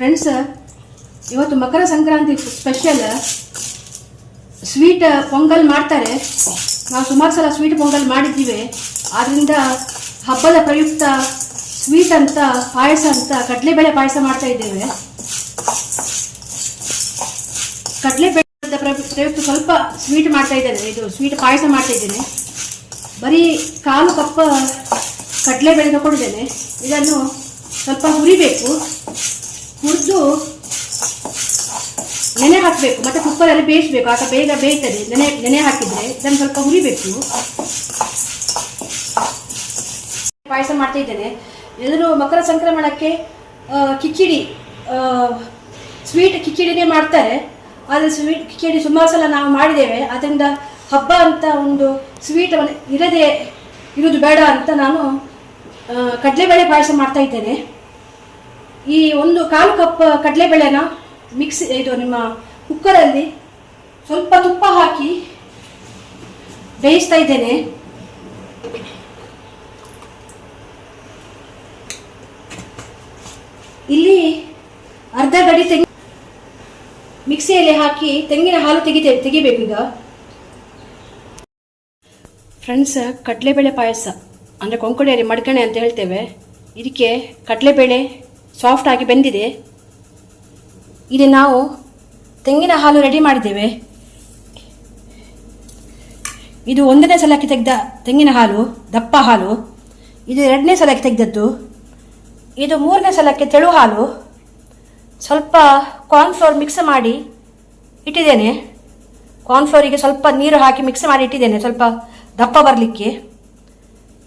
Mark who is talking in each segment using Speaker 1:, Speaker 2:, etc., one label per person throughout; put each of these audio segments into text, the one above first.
Speaker 1: Friends, ಇವತ್ತು ಮಕರ Sankranti special sweet pongal ಮಾಡ್ತಾರೆ. ನಾವು ಸುಮಾರು ಸಲ ಸ್ವೀಟ್ ಪೊಂಗಲ್ ಮಾಡಿದ್ದೀವಿ. ಆದ್ದರಿಂದ ಹಬ್ಬದ ಪ್ರಯುಕ್ತ ಸ್ವೀಟ್ ಅಂತ ಪಾಯಸ ಅಂತ ಕಡಲೆಬೇಳೆ ಪಾಯಸ ಮಾಡ್ತಾ ಇದ್ದೇವೆ. ಕಡಲೆಬೇಳೆ ಪ್ರಯುಕ್ತ ಸ್ವಲ್ಪ ಸ್ವೀಟ್ ಮಾಡ್ತಾ ಇದ್ದೇನೆ. ಇದು ಸ್ವೀಟ್ ಪಾಯಸ ಮಾಡ್ತಾ ಇದ್ದೇನೆ. ಬರೀ 1/4 ಕಪ್ ಕಡಲೆಬೇಳೆ ತಗೊಂಡಿದ್ದೇನೆ. ಇದನ್ನು ಸ್ವಲ್ಪ ಹುರಿಬೇಕು. ಹುರಿದು ನೆನೆ ಹಾಕಬೇಕು, ಮತ್ತೆ ಕುಕ್ಕರಲ್ಲಿ ಬೇಯಿಸಬೇಕು. ಆಗ ಬೇಗ ಬೇಯ್ತದೆ. ನೆನೆ ಹಾಕಿದರೆ ಇದನ್ನು ಸ್ವಲ್ಪ ಹುರಿಬೇಕು. ಪಾಯಸ ಮಾಡ್ತಾ ಇದ್ದೇನೆ. ಎಲ್ಲರೂ ಮಕರ ಸಂಕ್ರಮಣಕ್ಕೆ ಕಿಚಡಿ, ಸ್ವೀಟ್ ಕಿಚಡಿನೇ ಮಾಡ್ತಾರೆ. ಆದರೆ ಸ್ವೀಟ್ ಕಿಚಡಿ ಸುಮಾರು ಸಲ ನಾವು ಮಾಡಿದ್ದೇವೆ. ಅದರಿಂದ ಹಬ್ಬ ಅಂತ ಒಂದು ಸ್ವೀಟ್ ಇರದೇ ಇರೋದು ಬೇಡ ಅಂತ ನಾನು ಕಡಲೆಬೇಳೆ ಪಾಯಸ ಮಾಡ್ತಾ ಇದ್ದೇನೆ. ಈ 1/4 ಕಪ್ ಕಡಲೆಬೇಳೆನ ಇದು ನಿಮ್ಮ ಕುಕ್ಕರಲ್ಲಿ ಸ್ವಲ್ಪ ತುಪ್ಪ ಹಾಕಿ ಬೇಯಿಸ್ತಾ ಇದ್ದೇನೆ. ಇಲ್ಲಿ ಅರ್ಧ ಗಡಿ ಮಿಕ್ಸಿಯಲ್ಲಿ ಹಾಕಿ ತೆಂಗಿನ ಹಾಲು ತೆಗಿಬೇಕು. ಈಗ ಫ್ರೆಂಡ್ಸ್, ಕಡಲೆಬೇಳೆ ಪಾಯಸ ಅಂದರೆ ಕೊಂಕಣಿಯಲ್ಲಿ ಮಡ್ಕಣೆ ಅಂತ ಹೇಳ್ತೇವೆ. ಇದಕ್ಕೆ ಕಡಲೆಬೇಳೆ ಸಾಫ್ಟ್ ಆಗಿ ಬೆಂದಿದೆ. ಇಲ್ಲಿ ನಾವು ತೆಂಗಿನ ಹಾಲು ರೆಡಿ ಮಾಡಿದ್ದೇವೆ. ಇದು 1ನೇ ಸಲಕ್ಕೆ ತೆಗೆದ ತೆಂಗಿನ ಹಾಲು, ದಪ್ಪ ಹಾಲು. ಇದು 2ನೇ ಸಲಕ್ಕೆ ತೆಗೆದದ್ದು. ಇದು 3ನೇ ಸಲಕ್ಕೆ ತೆಳು ಹಾಲು. ಸ್ವಲ್ಪ ಕಾರ್ನ್ಫ್ಲೋರ್ ಮಿಕ್ಸ್ ಮಾಡಿ ಇಟ್ಟಿದ್ದೇನೆ. ಕಾರ್ನ್ಫ್ಲೋರಿಗೆ ಸ್ವಲ್ಪ ನೀರು ಹಾಕಿ ಮಿಕ್ಸ್ ಮಾಡಿ ಇಟ್ಟಿದ್ದೇನೆ, ಸ್ವಲ್ಪ ದಪ್ಪ ಬರಲಿಕ್ಕೆ.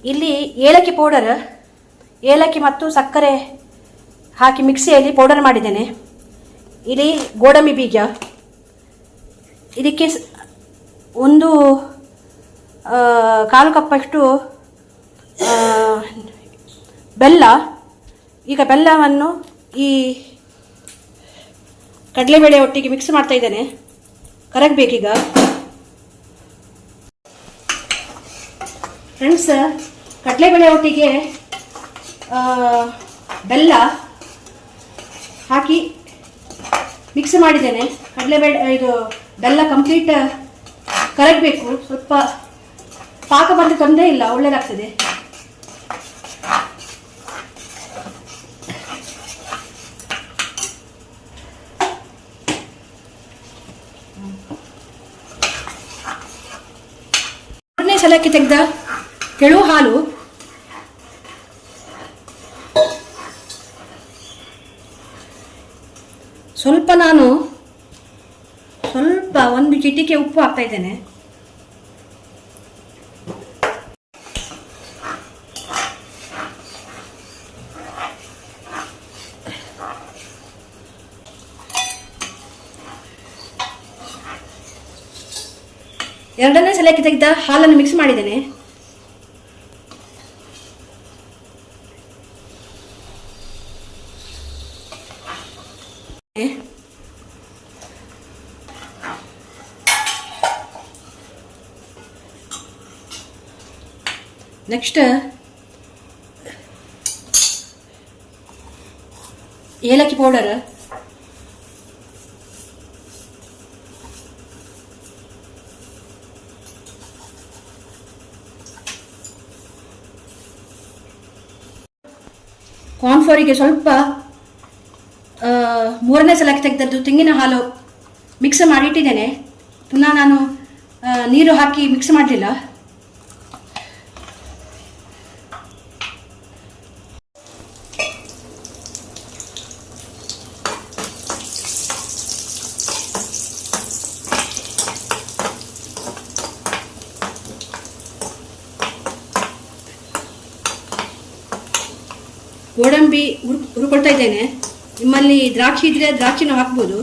Speaker 1: ಇಲ್ಲಿ ಏಲಕ್ಕಿ ಪೌಡರ್, ಏಲಕ್ಕಿ ಮತ್ತು ಸಕ್ಕರೆ ಹಾಕಿ ಮಿಕ್ಸಿಯಲ್ಲಿ ಪೌಡರ್ ಮಾಡಿದ್ದೇನೆ. ಇಲ್ಲಿ ಗೋಡಂಬಿ ಬೀಜ, ಇದಕ್ಕೆ 1/4 ಕಪ್ಪಷ್ಟು ಬೆಲ್ಲ. ಈಗ ಬೆಲ್ಲವನ್ನು ಈ ಕಡಲೆಬೇಳೆ ಒಟ್ಟಿಗೆ ಮಿಕ್ಸ್ ಮಾಡ್ತಾ ಇದ್ದೇನೆ. ಕರಗಬೇಕೀಗ. ಫ್ರೆಂಡ್ಸ್, ಕಡಲೆಬೇಳೆ ಒಟ್ಟಿಗೆ ಬೆಲ್ಲ ಹಾಕಿ ಮಿಕ್ಸ್ ಮಾಡಿದ್ದೇನೆ. ಕಡಲೆಬೇಳೆ ಇದು ಬೆಲ್ಲ ಕಂಪ್ಲೀಟ್ ಕರಗಬೇಕು. ಸ್ವಲ್ಪ ಪಾಕ ಬಂದರೆ ತೊಂದರೆ ಇಲ್ಲ, ಒಳ್ಳೆಯದಾಗ್ತದೆ. ಮೂರನೇ ಸಲಕ್ಕೆ ತೆಗೆದ ತೆಳು ಹಾಲು. ಸ್ವಲ್ಪ ನಾನು 1 ಚಿಟಿಕೆ ಉಪ್ಪು ಹಾಕ್ತಾ ಇದ್ದೇನೆ. ಎರಡನೇ ಸಲಕ್ಕೆ ತೆಗೆದ ಹಾಲನ್ನು ಮಿಕ್ಸ್ ಮಾಡಿದ್ದೇನೆ. ನೆಕ್ಸ್ಟ್ ಏಲಕ್ಕಿ ಪೌಡರ್, ಕಾರ್ನ್ಫ್ಲೋರಿಗೆ ಸ್ವಲ್ಪ 3ನೇ ಸಲಕ್ಕೆ ತೆಗೆದದ್ದು ತೆಂಗಿನ ಹಾಲು ಮಿಕ್ಸ್ ಮಾಡಿ ಇಟ್ಟಿದ್ದೇನೆ. ಪುನಃ ನಾನು ನೀರು ಹಾಕಿ ಮಿಕ್ಸ್ ಮಾಡಲಿಲ್ಲ. ಗೋಡಂಬಿ ಹುರ್ಕೊಳ್ತಾ ಇದ್ದೇನೆ. ನಿಮ್ಮಲ್ಲಿ ದ್ರಾಕ್ಷಿ ಇದ್ರೆ ದ್ರಾಕ್ಷಿನೂ ಹಾಕ್ಬೋದು.